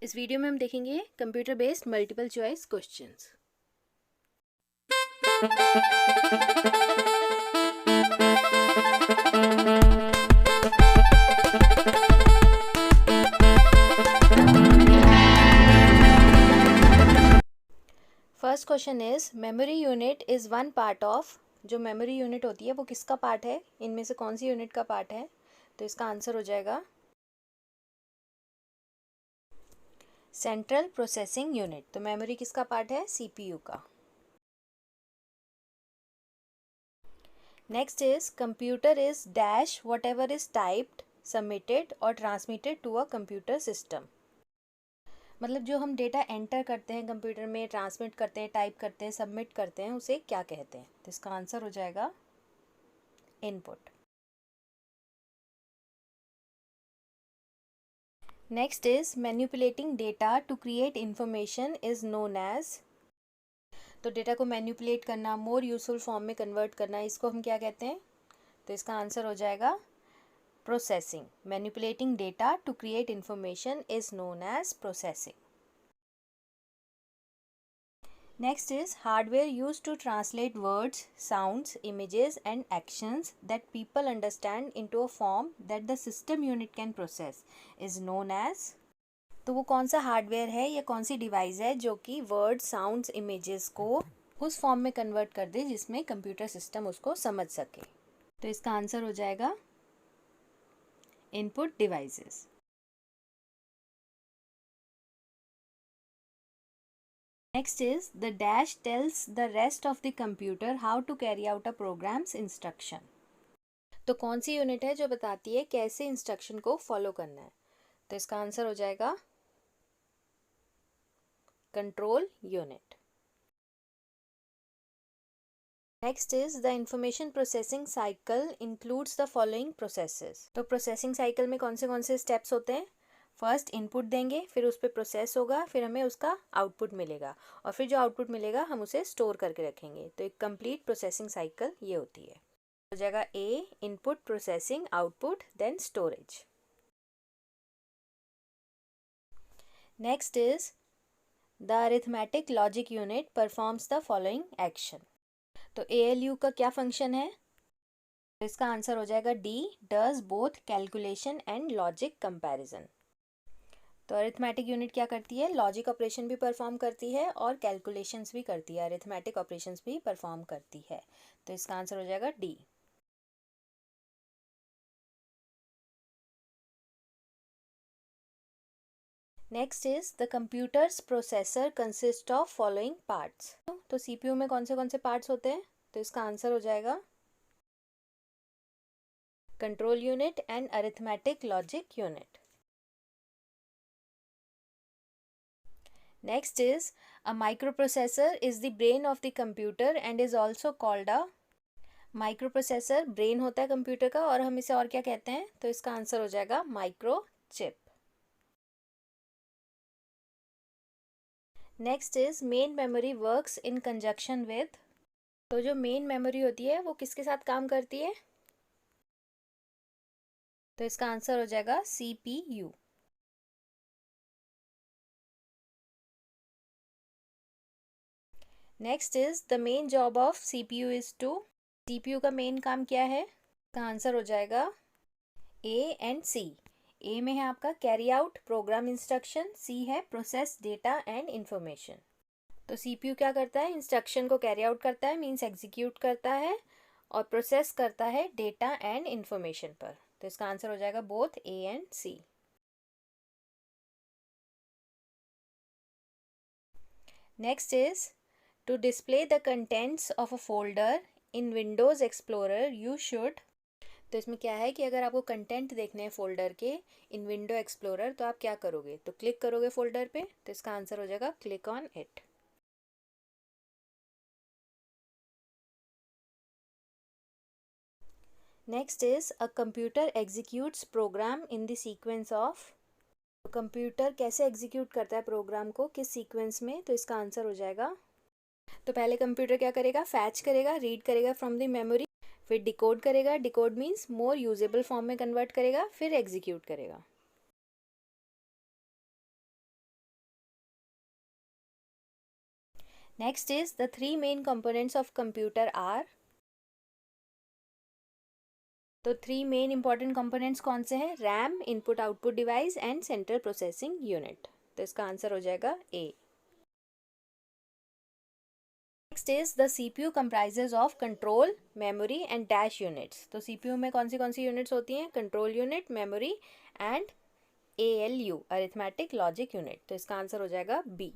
इस वीडियो में हम देखेंगे computer based multiple choice questions. First question is memory unit is one part of. जो मेमोरी यूनिट होती है वो किसका पार्ट है, इनमें से कौन सी यूनिट का पार्ट है? तो इसका आंसर हो जाएगा सेंट्रल प्रोसेसिंग यूनिट। तो मेमोरी किसका पार्ट है? सीपीयू का। Next is computer is dash whatever is typed, submitted और transmitted to a computer system. मतलब जो हम डेटा एंटर करते हैं कंप्यूटर में, ट्रांसमिट करते हैं, टाइप करते हैं, सबमिट करते हैं, उसे क्या कहते हैं? तो इसका आंसर हो जाएगा input. Next is manipulating data to create information is known as. तो डेटा को मैनिपुलेट करना, मोर यूजफुल फॉर्म में कन्वर्ट करना, इसको हम क्या कहते हैं? तो इसका आंसर हो जाएगा processing. Manipulating data to create information is known as processing. Next is hardware used to translate words, sounds, images and actions that people understand into a form that the system unit can process is known as। तो वो कौन सा hardware है या कौन सी device है जो कि वर्ड, साउंड्स, इमेजेस को उस फॉर्म में कन्वर्ट कर दे जिसमें कंप्यूटर सिस्टम उसको समझ सके? तो इसका आंसर हो जाएगा input devices. Next is the dash tells the rest of the computer how to carry out a program's instruction। तो कौन सी यूनिट है जो बताती है कैसे इंस्ट्रक्शन को फॉलो करना है? तो इसका आंसर हो जाएगा control unit. Next is the information processing cycle includes the following processes. तो प्रोसेसिंग साइकिल में कौन से स्टेप्स होते हैं? फर्स्ट इनपुट देंगे, फिर उस पर प्रोसेस होगा, फिर हमें उसका आउटपुट मिलेगा और फिर जो आउटपुट मिलेगा हम उसे स्टोर करके रखेंगे। तो एक कंप्लीट प्रोसेसिंग साइकिल ये होती है। हो जाएगा A input, processing, output, then storage. Next is the arithmetic logic unit performs the following action. तो एएलयू का क्या फंक्शन है? तो इसका आंसर हो जाएगा D, does both calculation and logic comparison. तो अरिथमेटिक यूनिट क्या करती है? लॉजिक ऑपरेशन भी परफॉर्म करती है और कैलकुलेशंस भी करती है, अरिथमेटिक ऑपरेशंस भी परफॉर्म करती है। तो इसका आंसर हो जाएगा D. Next is the computers processor consist of following parts. तो सीपीयू में कौन से पार्ट्स होते हैं? तो इसका आंसर हो जाएगा control unit and arithmetic logic unit. Next is a microprocessor is the brain of the computer and is also called a। Microprocessor brain होता है कंप्यूटर का और हम इसे और क्या कहते हैं? तो इसका आंसर हो जाएगा microchip. Next is main memory works in conjunction with. तो जो मेन मेमोरी होती है वो किसके साथ काम करती है? तो इसका आंसर हो जाएगा CPU. Next is the main job of CPU is to. CPU का मेन काम क्या है? इसका आंसर हो जाएगा ए एंड सी। ए में है आपका कैरी आउट प्रोग्राम इंस्ट्रक्शन, सी है प्रोसेस डेटा एंड इंफॉर्मेशन। तो सीपीयू क्या करता है? इंस्ट्रक्शन को कैरी आउट करता है, मीन्स एग्जीक्यूट करता है, और प्रोसेस करता है डेटा एंड इंफॉर्मेशन पर। तो इसका आंसर हो जाएगा both A and C. Next is to display the contents of a folder in Windows Explorer you should. तो इसमें क्या है कि अगर आपको कंटेंट देखने हैं फोल्डर के इन विंडो एक्सप्लोरर तो आप क्या करोगे? तो क्लिक करोगे फोल्डर पे। तो इसका आंसर हो जाएगा click on it. Next is a computer executes program in the sequence of. तो कंप्यूटर कैसे एग्जीक्यूट करता है प्रोग्राम को, किस सीक्वेंस में? तो इसका आंसर हो जाएगा, तो पहले कंप्यूटर क्या करेगा? फैच करेगा, रीड करेगा फ्रॉम द मेमोरी, फिर डिकोड करेगा, decode means more usable form में कन्वर्ट करेगा, फिर एग्जीक्यूट करेगा। Next is the three main components of computer are. तो थ्री मेन इंपॉर्टेंट कंपोनेंट्स कौन से हैं? RAM, input output device and central processing unit. तो इसका आंसर हो जाएगा A. Next is the CPU comprises of control, memory and dash units. तो CPU में कौन सी यूनिट्स होती हैं? Control unit, memory and ALU, arithmetic logic unit. तो इसका आंसर हो जाएगा बी।